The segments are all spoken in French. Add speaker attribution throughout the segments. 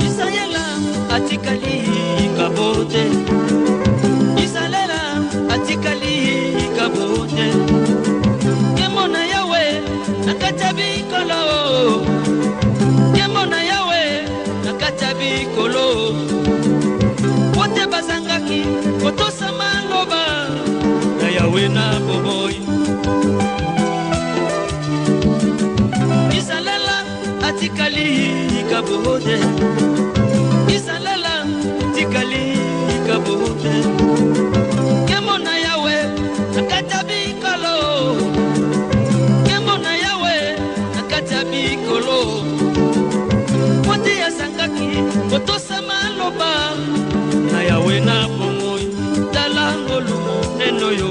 Speaker 1: Isalela atikali kabote. Isalela atikali kabote. Kemona yawe nakatabi kolo. Kemona yawe nakatabi kolo. Wote bazangaki kotosa maloba na yawe na boboy. Isalela atikali kabote. Isalela atikali kabote. Kemona yawe nakatabi kolo. Kemona yawe nakatabi kolo. Wote yazangaki kotosa maloba na yawe na bomoy. Talangolu neno yo.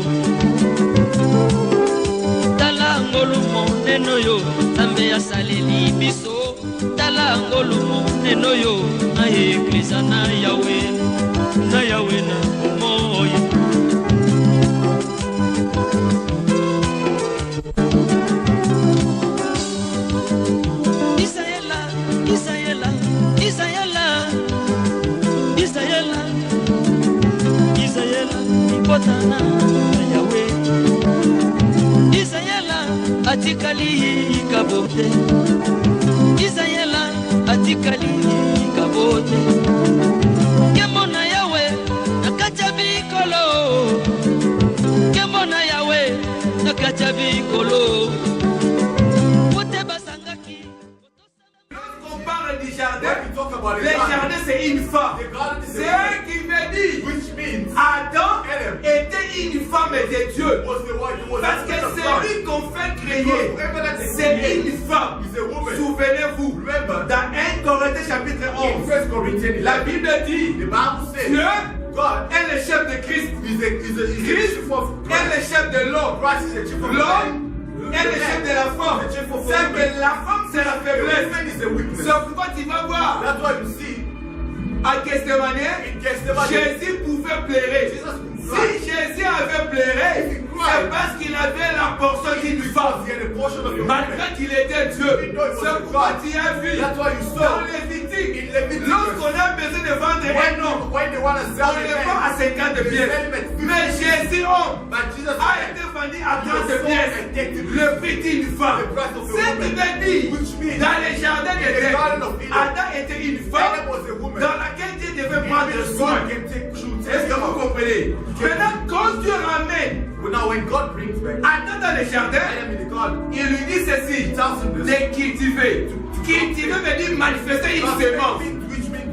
Speaker 1: Talangolu neno yo. Tambe ya saleli biso. Talangolu neno yo. Na eklisa na yawe. Na yawe na bomoy. Isaela, Isaela, Isaela, Isaela, Isaela, Ikotana na yawe. Isaela, atikali kabote. Isaela, atikali kabote. Kemona yawe, nakatabi kolo. Kemona yawe, nakatabi kolo. Wote basangaki.
Speaker 2: Lorsqu'on parle du jardin, le jardin c'est une femme. C'est ce qui veut dire Adam était une femme de Dieu. Parce que c'est lui qu'on fait créer. C'est une femme. Souvenez-vous, dans 1 Corinthiens chapitre 11, la Bible dit Dieu est le chef de Christ. Christ est le chef de l'homme. L'homme est le chef de la femme. C'est que la femme c'est la faiblesse. C'est pourquoi tu vas voir à Gethsémanie, Jésus pouvait pleurer. Si Jésus avait pleuré, c'est parce qu'il avait la portion d'une femme. Malgré qu'il était Dieu. C'est pourquoi tu as vu dans les Lévitique, lorsqu'on a besoin de vendre un homme, on le vend à 50 pièces. Mais Jésus, homme, a été vendu à 30 pièces. Le prix d'une femme. C'est ce qui veut dire, dans les jardins d'Éden, Adam était une femme dans laquelle Dieu devait prendre soin. Est-ce que vous comprenez? Maintenant, quand Dieu ramène Adam dans les jardins, il lui dit ceci, de cultiver. Cultiver veut dire manifester une semence.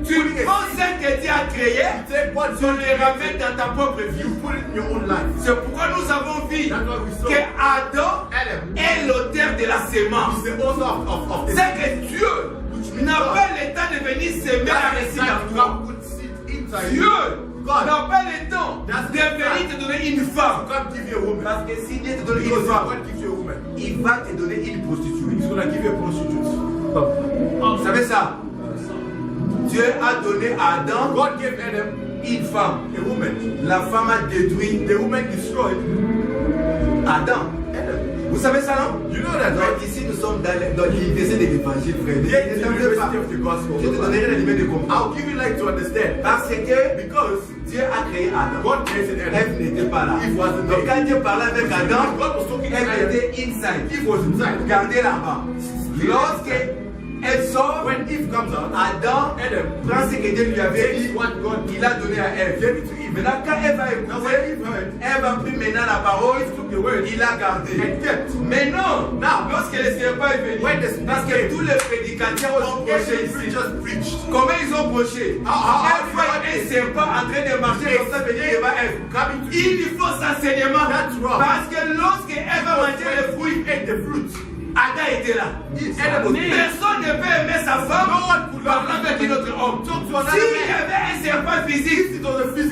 Speaker 2: Tu prends ce que Dieu a créé, tu le ramènes dans ta propre vie. C'est pourquoi nous avons vu que Adam est l'auteur de la semence. C'est que Dieu n'a pas le temps de venir semer la racine à toi. Dieu n'a pas le temps de venir te donner une femme. Parce que si Dieu te donne une femme, il va te donner une prostituée. Vous savez ça? Dieu a donné à Adam une femme. La femme a détruit. Adam. Vous savez ça, non? Donc ici nous sommes dans l'université de l'évangile, frère. Je te donnerai l'élément de comprendre. Parce que Dieu a créé Adam. Ève n'était pas là. Donc quand Dieu parlait avec Adam, Ève était inside. Gardez là-bas. Lorsque elle sort, Adam prend ce que Dieu lui avait dit, il a donné à Ève. Maintenant, quand Ève a écouté, Ève a pris maintenant la parole, il a gardé. Mais non, lorsque le serpent est venu, parce que tous les prédicateurs ont prêché ici. Comment ils ont prêché? Ève voit un serpent en train de marcher comme ça venir devant Ève. Il lui faut s'enseignement. Parce que lorsque Ève a mangé les fruits, Adam était là. Personne ne peut aimer sa femme parlant avec un autre homme. S'il y avait un serpent physique,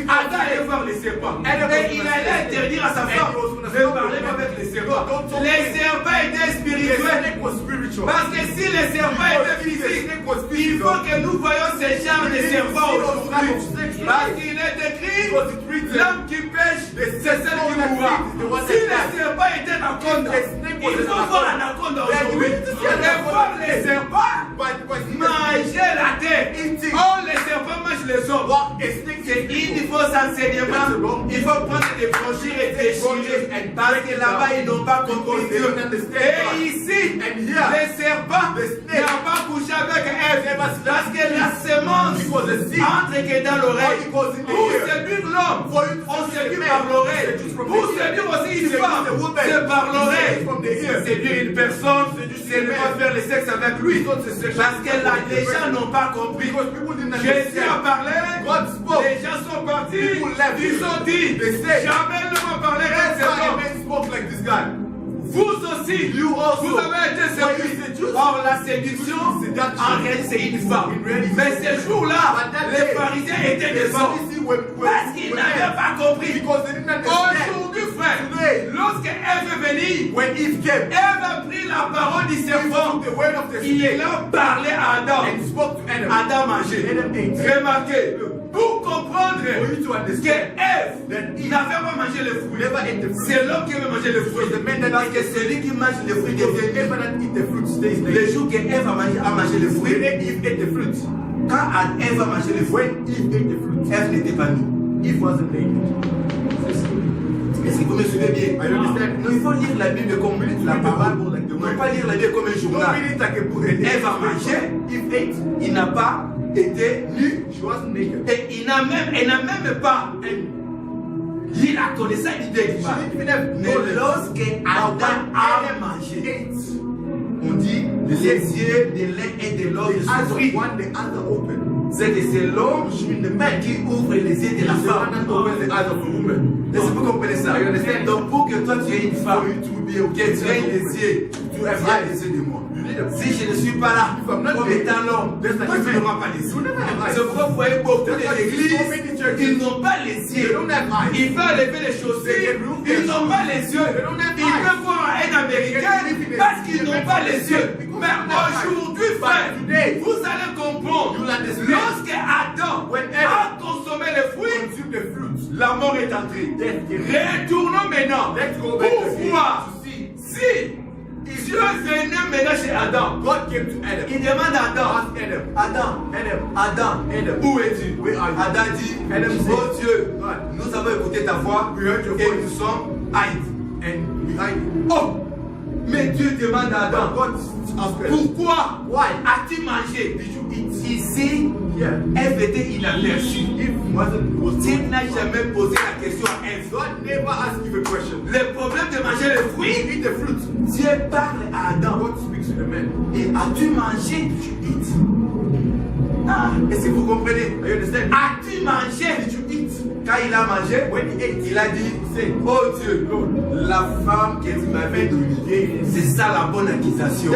Speaker 2: Adam allait voir les serpents. Et il allait interdire à sa femme de parler avec les serpents. Les serpents étaient spirituels. Parce que si les serpents étaient physiques, il faut que nous voyons ces genres de serpents aujourd'hui. Parce qu'il est écrit, l'homme qui pêche, c'est celle qui mourra. Si les serpents étaient anaconda, il faut voir l'anaconda aujourd'hui. Et voir les serpents, mais les hommes. C'est il faut s'enseignement. Il faut prendre des brochures et déchirer. Parce que là-bas, ils n'ont pas compris Dieu. Et ici, les serpents n'ont pas couché avec Ève. Parce que la semence entre que dans l'oreille. Pour séduire l'homme, on séduit par l'oreille. Pour séduire aussi une femme, c'est par l'oreille. Séduire une personne, c'est ne pas faire le sexe avec lui. Parce que là, les gens n'ont pas compris. Jésus a parlé, les gens sont partis, ils ont dit, jamais ne m'a parlé comme cet homme. Vous aussi, vous avez été séduits. Or, la séduction, en réalité, c'est une femme. Mais ces jours-là, les pharisiens étaient des hommes. Parce qu'ils n'avaient pas compris. Aujourd'hui, frère, lorsque Ève est venue, Ève a pris la parole du serpent. Il a parlé à Adam. Adam mangeait. Remarquez. Pour comprendre que Ève n'avait pas mangé le fruit, c'est l'homme qui veut manger le fruit. Parce que celui qui mange le fruit devient. Le jour que Ève a mangé le fruit, quand Ève a mangé le fruit, Ève n'était pas nue. Est-ce que vous me suivez bien? Non, il faut lire la Bible comme la parole. Non, pas lire la Bible comme un journal. Ève a mangé, il n'a pas était nu, et il n'a même pas il a connu ça l'idée du mal. Mais lorsque Adam a mangé, on dit les yeux de l'un et de l'autre s'ouvrent. C'est que c'est l'homme qui ouvre les yeux de la femme. Est-ce que vous comprenez ça? Donc pour que toi tu aies une femme, que tu aies les yeux, tu as les yeux de moi. Si je ne suis pas là, comme étant l'homme, toi tu n'auras pas les yeux. C'est pourquoi vous voyez beaucoup d'églises, ils n'ont pas les yeux. Ils veulent lever les chaussures, ils n'ont pas les yeux. Ils peuvent voir un Américain parce qu'ils n'ont pas les yeux. Mais aujourd'hui, frère, vous allez comprendre. Lorsque Adam a consommé le fruit, la mort est entrée. Retournons maintenant pour voir si Dieu venait maintenant chez Adam. Il demande à Adam, où es-tu? Adam dit, oh Dieu, nous avons écouté ta voix et nous sommes haïs. Oh, mais Dieu demande à Adam, pourquoi as-tu mangé? Ici, Ève était inaperçue. Dieu n'a jamais posé la question à Ève. Le problème de manger le fruit, Dieu parle à Adam. Et as-tu mangé? Est-ce que vous comprenez? As-tu mangé? Quand il a mangé, il a dit, oh Dieu, la femme que tu m'avais donnée, c'est ça la bonne accusation.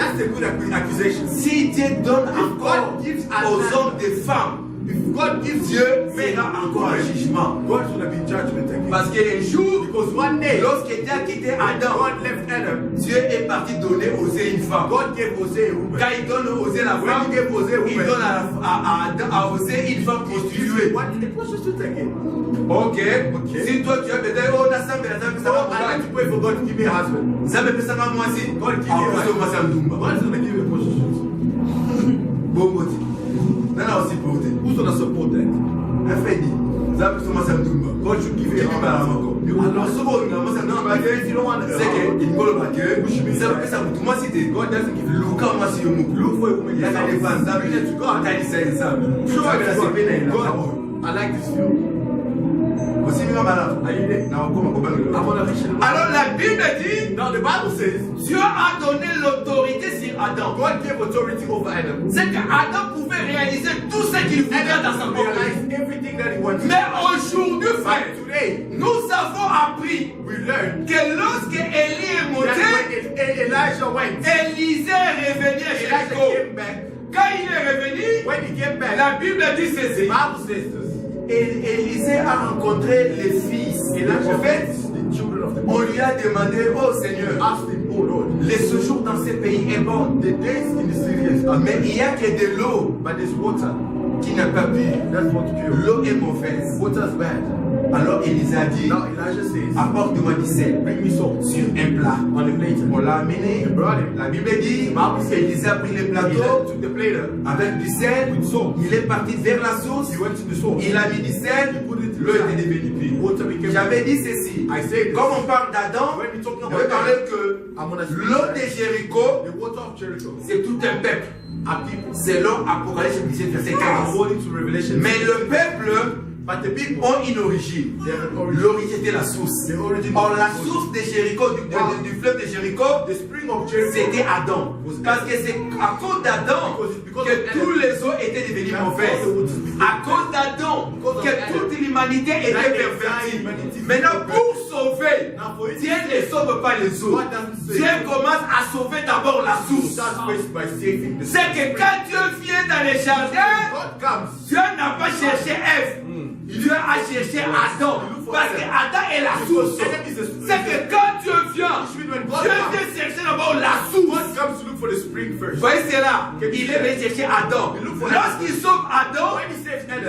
Speaker 2: Si Dieu donne encore aux hommes des femmes, Dieu fera encore un jugement. Parce qu'un jour, lorsque Dieu a quitté Adam, Dieu est parti donner oser une femme. Quand il donne oser la femme, il donne à oser une femme prostituée. Ok. Si toi tu as peut-être, oh, la femme, ça va, tu peux forgot give me a husband. Ça me fait ça moi aussi. God give me a husband. God is going to give you a prostitute. Bon mot. Non, aussi pour te. Who's going to support that? Un fait dit. Ça peut commencer à me dire. God should give you a husband. Alors, ce mot, non, c'est qu'il ne veut pas que ça peut ça vous moi si t'es God doesn't give you come as you move. Look for you. La défense, ça veut dire tu God t'a dit ça. I like this film. Alors la Bible dit, dans le Bible says, Dieu a donné l'autorité sur Adam. God gave authority over Adam. C'est qu'Adam pouvait réaliser tout ce qu'il voulait dans sa propre. Mais aujourd'hui, frère, nous avons appris que lorsque Élie est monté, Élisée est revenu à Jéricho. Quand il est revenu, la Bible dit ceci. Et Élisée a rencontré les fils et les prophètes. On lui a demandé, oh Seigneur, le séjour dans ce pays est bon. Mais il n'y a que de l'eau qui n'a pas bu. L'eau est mauvaise. Alors Élisée a dit,
Speaker 3: Now Elijah says,
Speaker 2: apporte-moi du sel
Speaker 3: bring me salt
Speaker 2: sur un plat.
Speaker 3: on a plate.
Speaker 2: On l'a amené.
Speaker 3: They brought him.
Speaker 2: La Bible dit, Élisée a pris le
Speaker 3: He
Speaker 2: plateau
Speaker 3: took the plate.
Speaker 2: avec du sel.
Speaker 3: With salt.
Speaker 2: Il est parti vers la source.
Speaker 3: He went to the source.
Speaker 2: Il a mis du sel. L'eau était devenue pure.
Speaker 3: Water became.
Speaker 2: J'avais dit ceci.
Speaker 3: I say this.
Speaker 2: Comme on parle d'Adam,
Speaker 3: When we talking
Speaker 2: je
Speaker 3: about
Speaker 2: vais parler
Speaker 3: Adam,
Speaker 2: que
Speaker 3: I'm gonna speak
Speaker 2: l'eau
Speaker 3: that
Speaker 2: de Jéricho,
Speaker 3: the water of Jericho,
Speaker 2: c'est tout un peuple.
Speaker 3: are people.
Speaker 2: Selon Apocalypse 17, verset 15.
Speaker 3: According to Revelation.
Speaker 2: Mais le peuple
Speaker 3: But the people,
Speaker 2: ont une origine.
Speaker 3: they have an origin.
Speaker 2: L'origine était la source.
Speaker 3: The origin
Speaker 2: Or
Speaker 3: of
Speaker 2: la
Speaker 3: the
Speaker 2: source de Jéricho, du fleuve de Jéricho,
Speaker 3: The spring of Jericho.
Speaker 2: c'était Adam. Parce que c'est à cause d'Adam que tous les eaux étaient devenues mauvaises. À cause d'Adam que toute l'humanité était pervertie. Maintenant, pour sauver, Dieu ne sauve pas les eaux. Dieu commence à sauver d'abord la source. C'est que quand Dieu vient dans les jardins, Dieu n'a pas cherché Ève. Dieu a cherché Adam. Parce que Adam est la source. C'est que quand Dieu vient, Dieu vient chercher d'abord la source. Vous voyez cela? Il est venu chercher Adam. Lorsqu'il sauve Adam,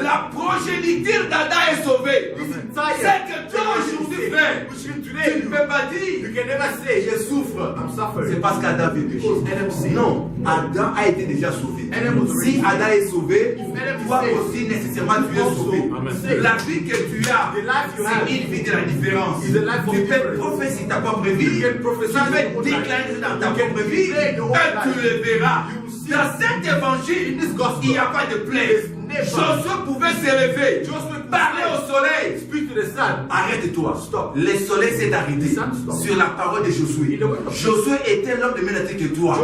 Speaker 2: la progéniture d'Adam est sauvée. C'est que toi aujourd'hui, frère, tu ne peux pas dire je souffre. C'est parce qu'Adam fait péché. Non, Adam a été déjà sauvé. Si Adam est sauvé, toi aussi nécessairement tu es sauvé. La vie que tu as, c'est une vie de la différence. Tu peux prophétiser ta propre vie. Tu peux déclarer dans ta propre vie. Et tu le verras. Dans cet évangile, il n'y a pas de plaie. Josué pouvait se lever, parler au soleil. Arrête-toi. Stop. Le soleil s'est arrêté sur la parole de Josué. Josué était l'homme de même nature que toi.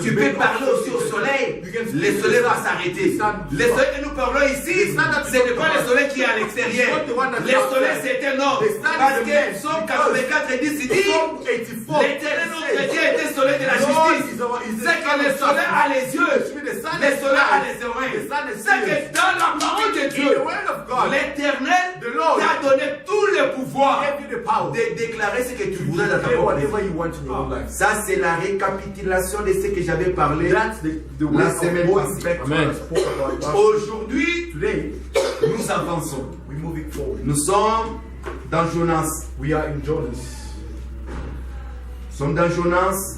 Speaker 2: Tu peux parler aussi au soleil. Le soleil va s'arrêter. Le soleil que nous parlons ici, ce n'est pas le soleil qui est à l'extérieur. Le soleil c'est un homme. Parce que Psaume 84 dit, l'éternel notre Dieu est le soleil de la justice. C'est que le soleil a les yeux. Le soleil a les oreilles. C'est que dans la parole de Dieu, l'éternel t'a donné tout le pouvoir de déclarer ce que tu voudrais dans ta propre vie. Ça, c'est la récapitulation de ce que j'avais parlé la semaine passée. Aujourd'hui, nous avançons. Nous sommes dans Jonas.
Speaker 3: We are in Jonas.
Speaker 2: Nous sommes dans Jonas,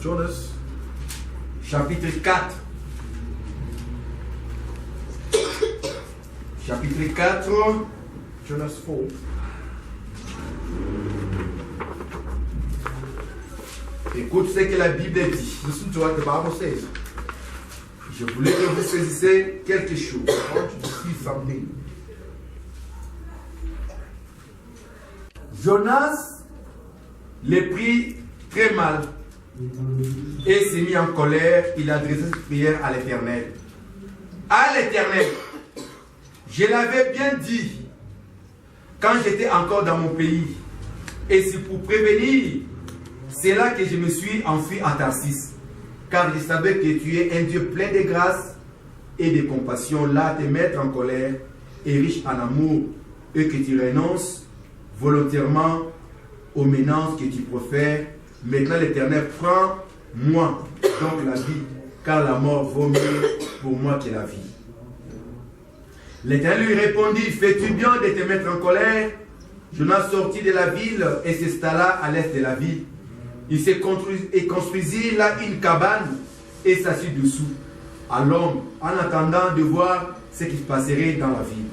Speaker 2: chapitre 4. Chapitre 4.
Speaker 3: Jonas 4.
Speaker 2: Écoute ce que la Bible dit.
Speaker 3: Listen to what the Bible says.
Speaker 2: Je voulais que vous saisissiez quelque chose.
Speaker 3: I want you to see something.
Speaker 2: Jonas le prit très mal et s'est mis en colère. Il a adressé cette prière à l'Éternel. À l'Éternel, je l'avais bien dit quand j'étais encore dans mon pays. Et c'est pour prévenir, c'est là que je me suis enfui à Tarsis. Car je savais que tu es un Dieu plein de grâce et de compassion, là te mettre en colère et riche en amour, et que tu renonces volontairement aux menaces que tu profères. Maintenant l'Éternel, prends-moi donc la vie, car la mort vaut mieux pour moi que la vie. L'Éternel lui répondit, fais-tu bien de te mettre en colère? Jonas sortit de la ville et s'installa à l'est de la ville. Il se construisit là une cabane et s'assit dessous à l'ombre, en attendant de voir ce qui se passerait dans la ville.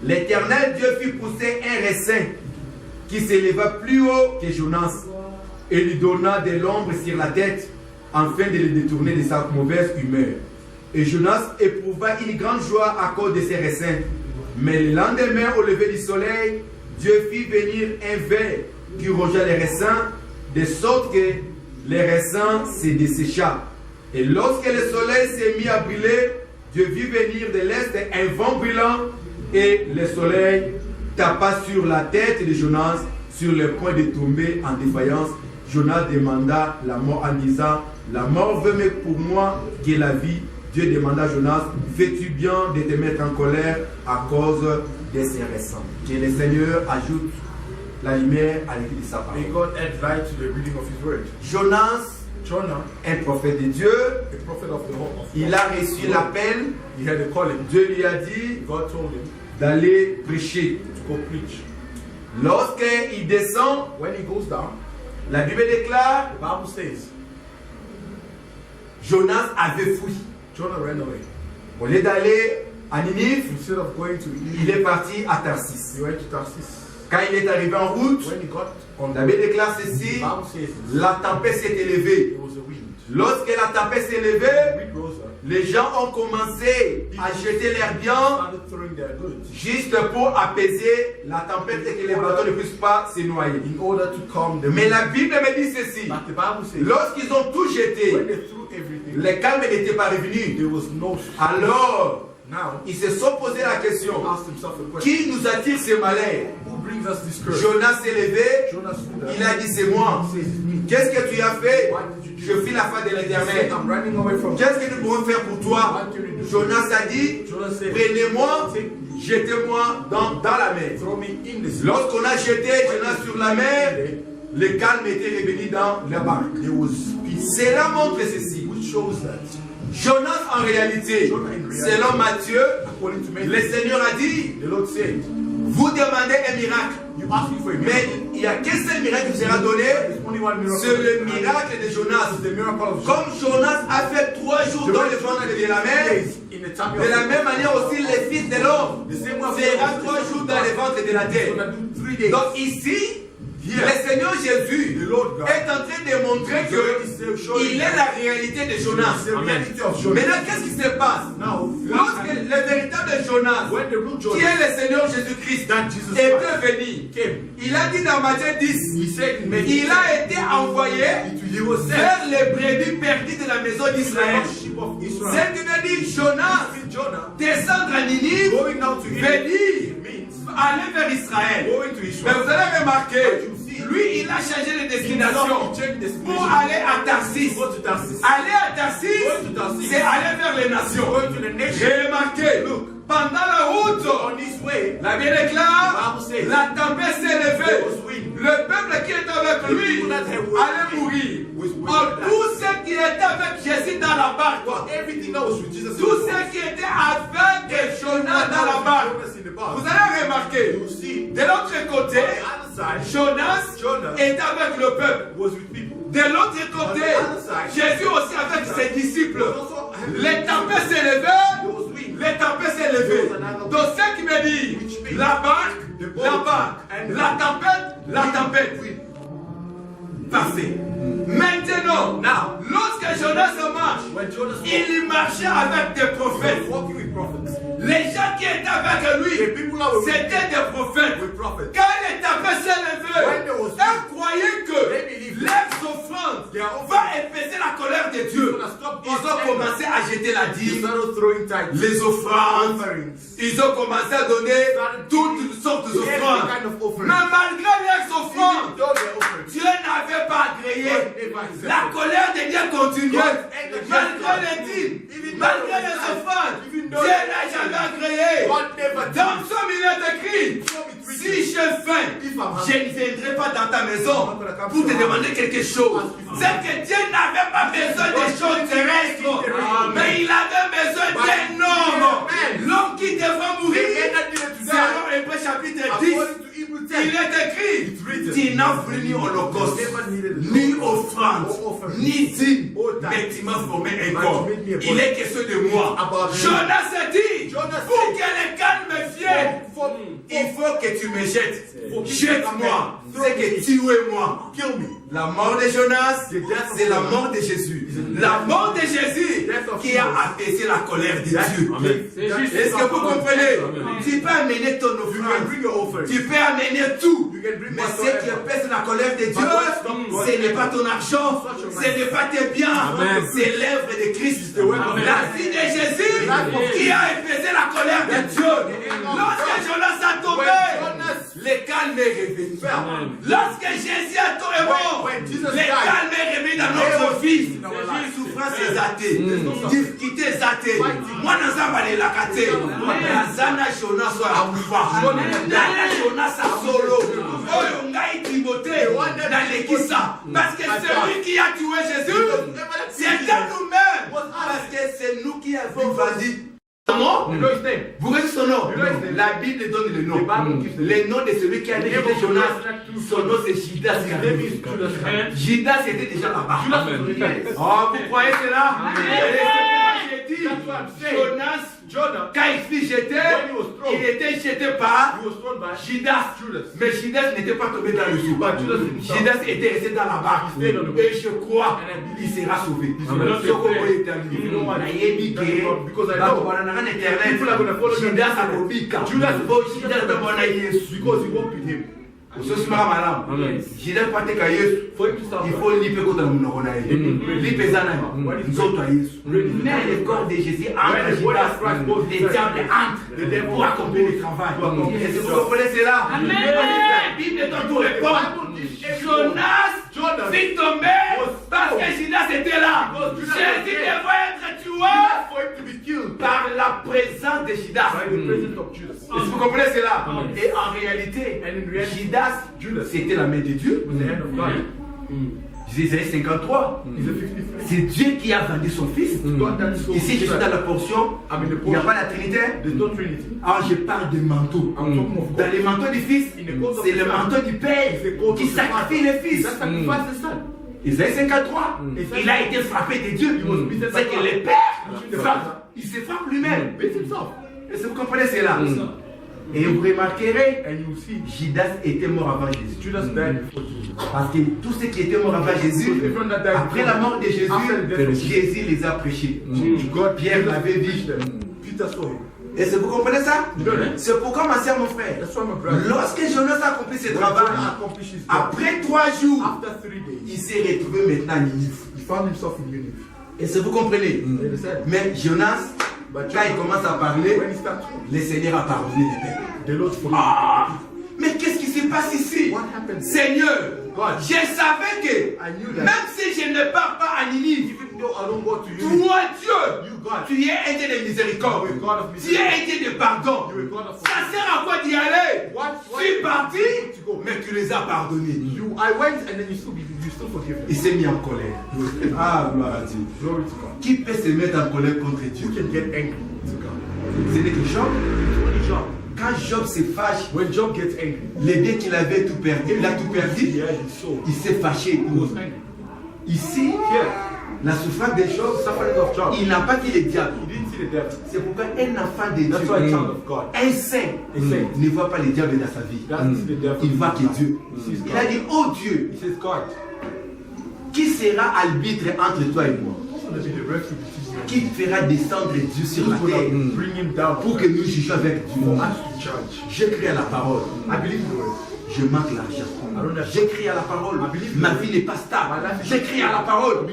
Speaker 2: L'Éternel Dieu fit pousser un raisin qui s'éleva plus haut que Jonas et lui donna de l'ombre sur la tête afin de le détourner de sa mauvaise humeur. Et Jonas éprouva une grande joie à cause de ces raisins. Mais le lendemain, au lever du soleil, Dieu fit venir un ver qui rongea les raisins, de sorte que les raisins se dessécha. Et lorsque le soleil s'est mis à brûler, Dieu vit venir de l'est un vent brûlant, et le soleil tapa sur la tête de Jonas, sur le point de tomber en défaillance. Jonas demanda la mort en disant, la mort veut mieux pour moi que la vie. Dieu demanda à Jonas, fais-tu bien de te mettre en colère à cause de ces raisins? Que le Seigneur ajoute la lumière à l'écrit de sa parole.
Speaker 3: May God add light to the reading of His word.
Speaker 2: Jonah, un prophète de Dieu,
Speaker 3: a prophet of the Lord.
Speaker 2: il a reçu l'appel.
Speaker 3: He had a calling.
Speaker 2: Dieu lui a dit
Speaker 3: God told him
Speaker 2: d'aller prêcher.
Speaker 3: to go preach.
Speaker 2: Lorsqu'il descend,
Speaker 3: when he goes down,
Speaker 2: la Bible déclare,
Speaker 3: the Bible says,
Speaker 2: Jonas avait fui.
Speaker 3: Jonah ran away.
Speaker 2: Au lieu d'aller à Ninive,
Speaker 3: Instead of going to
Speaker 2: il
Speaker 3: Egypt,
Speaker 2: est parti à Tarsis.
Speaker 3: he went to Tarsus.
Speaker 2: Quand il est arrivé en route,
Speaker 3: When he got on
Speaker 2: la Bible déclare ceci,
Speaker 3: the Bible says,
Speaker 2: la tempête s'est élevée.
Speaker 3: there was a wind.
Speaker 2: Lorsque la tempête s'est élevée,
Speaker 3: The wind rose up.
Speaker 2: les gens ont commencé à jeter leurs biens
Speaker 3: Started throwing their goods
Speaker 2: juste pour apaiser la tempête et que les bateaux ne puissent pas se noyer.
Speaker 3: in order to calm the
Speaker 2: Mais
Speaker 3: wind.
Speaker 2: la Bible me dit ceci,
Speaker 3: But the Bible says,
Speaker 2: lorsqu'ils ont tout
Speaker 3: when
Speaker 2: jeté,
Speaker 3: they threw everything,
Speaker 2: le calme n'était pas revenu.
Speaker 3: there was no
Speaker 2: Alors,
Speaker 3: now.
Speaker 2: ils se sont posé la question,
Speaker 3: He asked himself a question.
Speaker 2: qui nous attire ce malheur?
Speaker 3: Who brings us this curse?
Speaker 2: Jonas s'est levé,
Speaker 3: Jonas stood up.
Speaker 2: il a dit c'est moi.
Speaker 3: He says, it's me.
Speaker 2: Qu'est-ce que tu as fait?
Speaker 3: What did you do?
Speaker 2: Je fuis la face de
Speaker 3: He said,
Speaker 2: l'Éternel.
Speaker 3: I'm running away from
Speaker 2: Qu'est-ce que nous pouvons faire pour toi? Jonas a dit,
Speaker 3: Jonas said,
Speaker 2: prenez-moi,
Speaker 3: take me,
Speaker 2: jetez-moi dans la mer.
Speaker 3: throw me in the sea.
Speaker 2: Lorsqu'on a jeté Jonas sur la mer, le calme était revenu dans la barque.
Speaker 3: There was peace.
Speaker 2: Cela montre ceci.
Speaker 3: Which shows that,
Speaker 2: Jonas en réalité, selon Matthieu,
Speaker 3: according to
Speaker 2: le
Speaker 3: Matthew,
Speaker 2: Seigneur a dit,
Speaker 3: the Lord said,
Speaker 2: vous demandez un miracle.
Speaker 3: you ask me for a
Speaker 2: Mais
Speaker 3: miracle.
Speaker 2: il n'y a qu'un seul miracle qui vous sera donné,
Speaker 3: There's only one miracle.
Speaker 2: c'est le miracle de Jonas.
Speaker 3: It's the miracle of
Speaker 2: Comme Jonas a fait 3 jours dans le ventre de la mer,
Speaker 3: days in the tummy
Speaker 2: de
Speaker 3: of
Speaker 2: la
Speaker 3: the
Speaker 2: même manière aussi le Fils de l'homme
Speaker 3: The same way
Speaker 2: fera 3 jours dans le ventre de la terre.
Speaker 3: gonna do 3 days.
Speaker 2: Donc ici, le Seigneur Jésus
Speaker 3: The Lord God
Speaker 2: est en train de montrer qu'il est la réalité de Jonas.
Speaker 3: is the reality of Jonas.
Speaker 2: Maintenant, qu'est-ce qui se passe?
Speaker 3: Now,
Speaker 2: Lorsque le véritable Jonas,
Speaker 3: when the real
Speaker 2: qui
Speaker 3: Jonas
Speaker 2: est le Seigneur Jésus-Christ,
Speaker 3: that Jesus
Speaker 2: était
Speaker 3: Christ
Speaker 2: venu,
Speaker 3: came,
Speaker 2: il a dit dans Matthieu 10,
Speaker 3: he said in Matthew,
Speaker 2: il a été envoyé
Speaker 3: he was sent
Speaker 2: vers les brebis perdues de la maison
Speaker 3: to the
Speaker 2: d'Israël.
Speaker 3: lost sheep of Israel.
Speaker 2: C'est qui veut dire Jonas
Speaker 3: Jonah
Speaker 2: descendre à Ninive,
Speaker 3: going down to
Speaker 2: venir,
Speaker 3: means
Speaker 2: aller vers Israël.
Speaker 3: going to
Speaker 2: Mais
Speaker 3: Israel.
Speaker 2: vous allez remarquer,
Speaker 3: But you see,
Speaker 2: lui il a changé de destination
Speaker 3: he changed the
Speaker 2: pour
Speaker 3: destination.
Speaker 2: aller à Tarsis.
Speaker 3: Go to Tarsus.
Speaker 2: Aller à Tarsis,
Speaker 3: Going to Tarsus.
Speaker 2: c'est aller vers les nations.
Speaker 3: Going to the nation.
Speaker 2: J'ai remarqué, pendant la route,
Speaker 3: On his way,
Speaker 2: la Bible déclare,
Speaker 3: The Bible says,
Speaker 2: la tempête s'est
Speaker 3: there
Speaker 2: levée.
Speaker 3: was wind.
Speaker 2: Le peuple qui est avec lui
Speaker 3: people that have
Speaker 2: allait mourir. Or, tous ceux qui étaient avec Jésus dans la barque,
Speaker 3: Well, everything that was with Jesus,
Speaker 2: tous ceux qui étaient avec Jonas dans la barque,
Speaker 3: Jonas in the boat.
Speaker 2: vous allez remarquer,
Speaker 3: You see,
Speaker 2: de l'autre côté,
Speaker 3: on the other side,
Speaker 2: Jonas
Speaker 3: Jonas
Speaker 2: était avec le peuple.
Speaker 3: was with people.
Speaker 2: De l'autre côté, Jésus aussi avec ses disciples. Les tempêtes s'est
Speaker 3: There
Speaker 2: levées,
Speaker 3: was wind.
Speaker 2: les tempêtes s'est levées. Donc ce qui me dit, la barque, la tempête. Parfait. Maintenant,
Speaker 3: Now,
Speaker 2: lorsque Jonas marche,
Speaker 3: when Jonas
Speaker 2: il marchait avec des prophètes.
Speaker 3: was walking with prophets,
Speaker 2: Les gens qui étaient avec
Speaker 3: the
Speaker 2: lui,
Speaker 3: people that were with
Speaker 2: c'était des prophètes.
Speaker 3: prophets,
Speaker 2: Quand les tempêtes s'est levées,
Speaker 3: When there was
Speaker 2: ils croyaient que
Speaker 3: they believed
Speaker 2: leurs offrandes
Speaker 3: their offering
Speaker 2: va épaisser la colère de Dieu.
Speaker 3: gonna stop
Speaker 2: Ils
Speaker 3: God's
Speaker 2: ont
Speaker 3: anger.
Speaker 2: commencé à jeter la
Speaker 3: They
Speaker 2: dîme,
Speaker 3: started throwing tithes,
Speaker 2: les offrandes.
Speaker 3: offerings.
Speaker 2: Ils ont commencé à donner toutes sortes
Speaker 3: Every
Speaker 2: d'offrandes.
Speaker 3: kind of offering.
Speaker 2: Mais malgré leurs
Speaker 3: Even
Speaker 2: offrandes,
Speaker 3: though their offerings,
Speaker 2: Dieu n'avait pas agréé. La colère de Dieu continuait. Malgré les dîmes, malgré les offrandes, Dieu n'a jamais agréé.
Speaker 3: God never did.
Speaker 2: Dans son milieu écrit, si j'ai faim, je ne viendrai pas dans ta maison pour te demander quelque chose. C'est que Dieu n'avait pas besoin des choses terrestres, mais il avait besoin d'un homme. L'homme qui devra mourir. Selon Hébreux chapitre 10, il est écrit, tu n'as voulu ni holocauste, ni offrande, ni dîme, mais tu m'as formé un corps. Il est question de moi. Jonas a dit, pour que le calme vienne, il faut que tu me jettes. Jette-moi. C'est que tuez-moi. La mort de Jonas, c'est la mort de Jésus. La mort de Jésus qui a apaisé la colère de Dieu. Est-ce que vous comprenez? Tu peux amener ton offrande. Tu peux amener tout. Mais ce qui apaise la colère de Dieu, ce n'est pas ton argent, ce n'est pas tes biens, c'est l'œuvre de Christ. La vie de Jésus qui a apaisé la colère de Dieu. Lorsque Jonas a tombé, le calme est revenu. Lorsque Jésus a tombé mort, le calme est revenu dans notre vie. Souffrance est zatée, difficulté est zatée. Moi, je suis la kate. Nazana Jonas a akufa. Nana Jonas a solo. Oyo ngai Timothée dans l'équissa. Parce que celui qui a tué Jésus, c'était nous-mêmes. Parce que c'est nous qui avons vendu. Son nom?
Speaker 3: You know his name.
Speaker 2: Vous connaissez son nom?
Speaker 3: You know his name.
Speaker 2: La Bible donne le nom.
Speaker 3: The Bible gives the name.
Speaker 2: Le nom de celui qui a déjà Jonas, son nom c'est Judas
Speaker 3: His name is Judas.
Speaker 2: Judas était déjà là-bas.
Speaker 3: Judas was already there.
Speaker 2: Oh, vous croyez cela? Et c'est
Speaker 3: That's what I'm saying.
Speaker 2: Jonas, quand il fut jeté,
Speaker 3: When he was thrown,
Speaker 2: il était jeté par
Speaker 3: he was thrown by
Speaker 2: Judas.
Speaker 3: Judas.
Speaker 2: Mais Judas n'était pas tombé dans le seau.
Speaker 3: But Judas himself.
Speaker 2: Judas était resté dans la barque.
Speaker 3: stayed on the boat.
Speaker 2: Et je crois
Speaker 3: And I believe
Speaker 2: qu'il sera sauvé.
Speaker 3: Amen.
Speaker 2: Ce qu'on voit établi.
Speaker 3: You know what?
Speaker 2: Nayebi ke,
Speaker 3: Because I know.
Speaker 2: bakobanana na internet.
Speaker 3: People are gonna follow them.
Speaker 2: Judas akobika.
Speaker 3: Judas
Speaker 2: Bo Judas tomona Yesu.
Speaker 3: Because he walked with him.
Speaker 2: Ososimaka malamu. Judas pateka Yesu.
Speaker 3: For him to start
Speaker 2: Il faut lipe kota munoko na ye. Lipe eza na ye. Nzoto ya Yesu. Mais le corps de Jésus entre Judas. Les diables entrent pour accomplir le travail. Est-ce que vous comprenez cela? La Bible donne tout répondre. Jonas fit tomber parce que Judas était là. Jésus devait être tué par la présence de Judas. Est-ce que vous comprenez cela? Et en réalité, Judas, c'était la main de Dieu. Isaïe 53. C'est Dieu qui a vendu son fils. Ici, je suis dans la portion. Il n'y a pas la Trinité. Alors, je parle de manteau. Dans les manteaux du fils, c'est le manteau du Père qui sacrifie le fils. Isaïe 53. Il a été frappé de Dieu. C'est que le Père, il se frappe lui-même. Est-ce que vous comprenez cela? Et vous remarquerez, Judas était mort avant Jésus. Parce que tous ceux qui étaient morts avant Jésus, après la mort de Jésus, Jésus les a prêchés. Pierre l'avait dit. Est-ce que vous comprenez ça? C'est pourquoi ma soeur, mon frère, lorsque Jonas a accompli ce travail, après 3 jours, il s'est retrouvé maintenant à Ninive. Est-ce que vous comprenez? Mais Jonas, quand il commence à parler, le Seigneur a pardonné les peines. Mais qu'est-ce qui se passe ici? Seigneur, je savais que même si je ne pars pas à Ninive, toi Dieu, tu es un Dieu de miséricorde, tu es un Dieu de pardon. Ça sert à quoi d'y aller? Tu es parti, mais tu les as pardonnés. Il s'est mis en colère. Ah, gloire à Dieu. Qui peut se mettre en colère contre Dieu? Ce n'est que Job. Quand Job se fâche, les biens qu'il avait tout perdu, il a tout perdu, il s'est fâché. Ici, la souffrance de Job, il n'a pas dit le diable. C'est pourquoi un enfant de Dieu, un saint, ne voit pas le diable dans sa vie. Il voit que Dieu. Il a dit, oh Dieu, qui sera arbitre entre toi et moi? Qui fera descendre Dieu sur la terre pour que nous jugions avec Dieu? Je crie à la parole. Je manque l'argent. J'écris à la parole. Ma vie n'est pas stable. J'écris à la parole.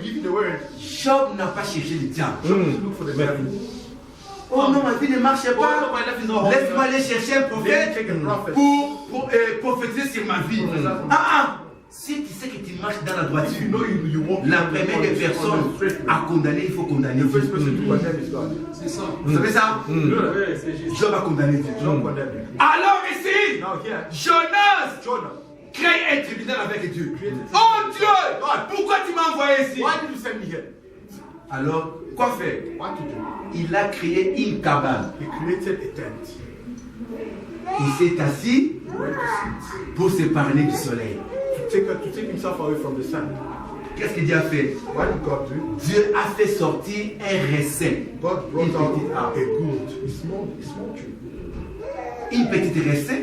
Speaker 2: Job n'a pas cherché le diable. Oh non, ma vie ne marche pas. Laisse-moi aller chercher un prophète pour prophétiser sur ma vie. Si tu sais que tu marches dans la droiture, la première des personnes à condamner, il faut condamner Dieu.
Speaker 3: C'est ça.
Speaker 2: Vous savez ça? Job a condamné Dieu. Alors ici, Jonas crée un tribunal avec Dieu. Oh Dieu, pourquoi tu m'as envoyé ici? Alors, quoi faire? Il a créé une cabane. Il s'est assis pour se parler du soleil. Qu'est-ce que Dieu a fait? Dieu a fait sortir un raisin. Une petite raisin.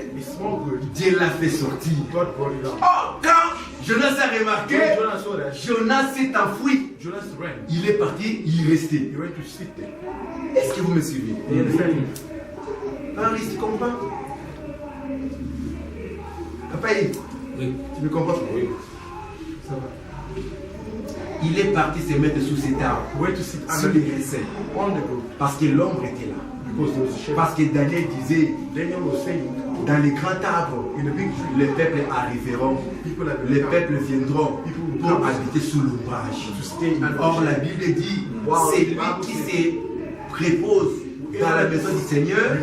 Speaker 2: Dieu l'a fait sortir. Oh, quand Jonas a remarqué, Jonas s'est enfoui. Il est parti, il est resté. Est-ce que vous me suivez? Henri, tu comprends? Papa, tu me comprends? Oui. Ça va. Il est parti se mettre sous cet arbre, sous les raisins, parce que l'ombre était là. Parce que Daniel disait, dans les grands arbres, les peuples arriveront, les peuples viendront pour habiter sous l'ombrage. Or la Bible dit, c'est lui qui se repose dans la maison du Seigneur,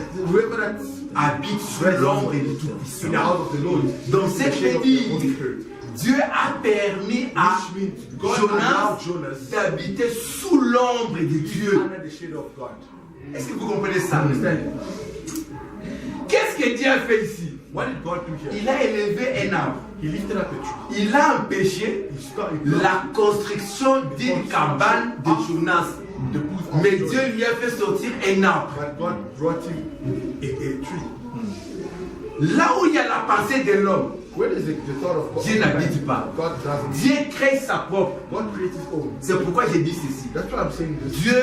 Speaker 2: habite sous l'ombre du Tout-Puissant. Donc c'est ce que dit, Dieu a permis à Jonas d'habiter sous l'ombre de Dieu. Est-ce que vous comprenez ça? Qu'est-ce que Dieu a fait ici? Il a élevé un arbre. Il a empêché la construction d'une cabane de Jonas. Mais Dieu lui a fait sortir un arbre. Là où il y a la pensée de l'homme, Dieu n'habite pas. Dieu crée sa propre. C'est pourquoi j'ai dit ceci. Dieu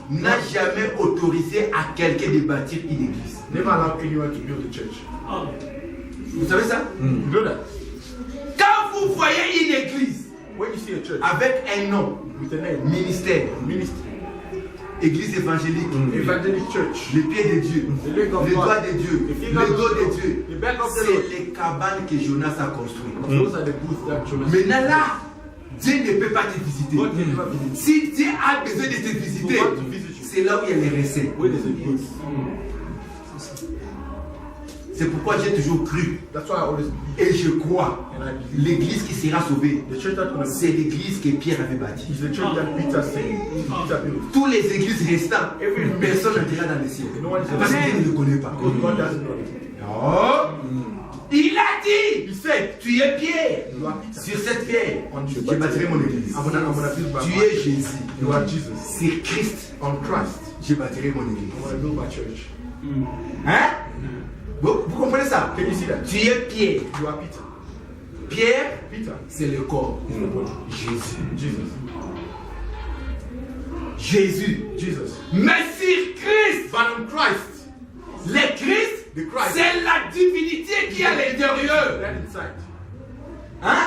Speaker 2: n'a jamais autorisé à quelqu'un de bâtir une église. Vous savez ça? Quand vous voyez une église avec un nom, ministère, église évangélique, les pieds de Dieu, les doigts de Dieu, le dos de Dieu, c'est les cabanes que Jonas a construites. Maintenant là, Dieu ne peut pas te visiter. Si Dieu a besoin de te visiter, c'est là où il y a les recettes. C'est pourquoi j'ai toujours cru et je crois l'église qui sera sauvée, c'est l'église que Pierre avait bâtie. Toutes les églises restantes, personne n'entrera dans le ciel parce que Dieu ne le connaît pas. Il a dit, tu es Pierre. Sur cette pierre, je bâtirai mon église. Tu es Jésus. Sur Christ, je bâtirai mon église. Hein? Vous comprenez ça? Tu es Pierre. Pierre, c'est le corps. Jésus. Mais sur Christ, le Christ, c'est la divinité qui est à l'intérieur. Hein?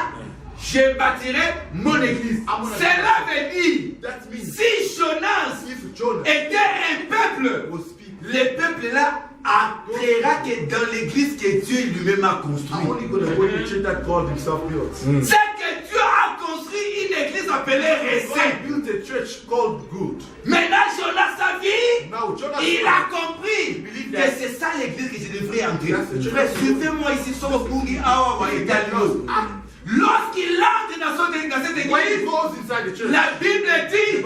Speaker 2: Je bâtirai mon église. Cela veut dire, si Jonas était un peuple, le peuple là entrera que dans l'église que Dieu lui-même a construite. C'est que Dieu a construit une église appelée Recette. Maintenant Jonas sa vie, il a compris que c'est ça l'église que je devrais entrer. Suivez-moi ici sur le Bungi Awa Italio. Lorsqu'il entre dans cette église, la Bible dit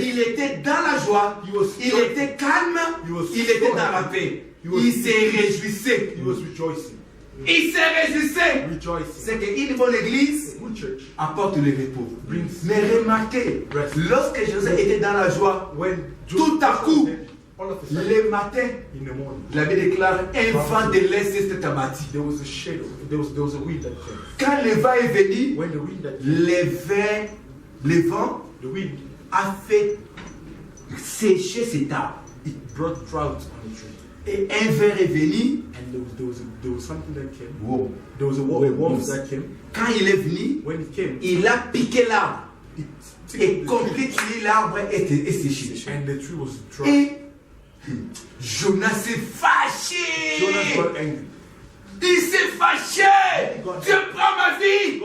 Speaker 2: il était dans la joie, il était calme, il était dans la paix. Il se réjouissait. Il se réjouissait. C'est qu'une bonne église apporte le repos. Mais remarquez, lorsque Joseph était dans la joie, tout à coup, le matin, la Bible déclare un vent de l'est s'est abattu. Quand le vent est venu, le vent a fait sécher cet arbre. Et un vent est venu. Quand il est venu, il a piqué l'arbre. Et complètement l'arbre est séché. Et Jonas s'est fâché. Il s'est fâché. Dieu prend ma vie.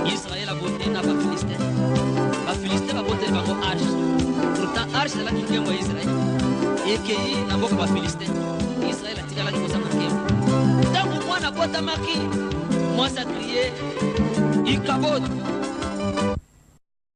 Speaker 1: Israël a voté n'a pas Philistin. La Philistin a voté par Arche. Pourtant Arche c'est là qui vient Israël. Et qui n'a pas Philistin. Israël a tiré la qui s'en marqué. Tant que moi n'a pas marqué, moi ça criait. Il cabote.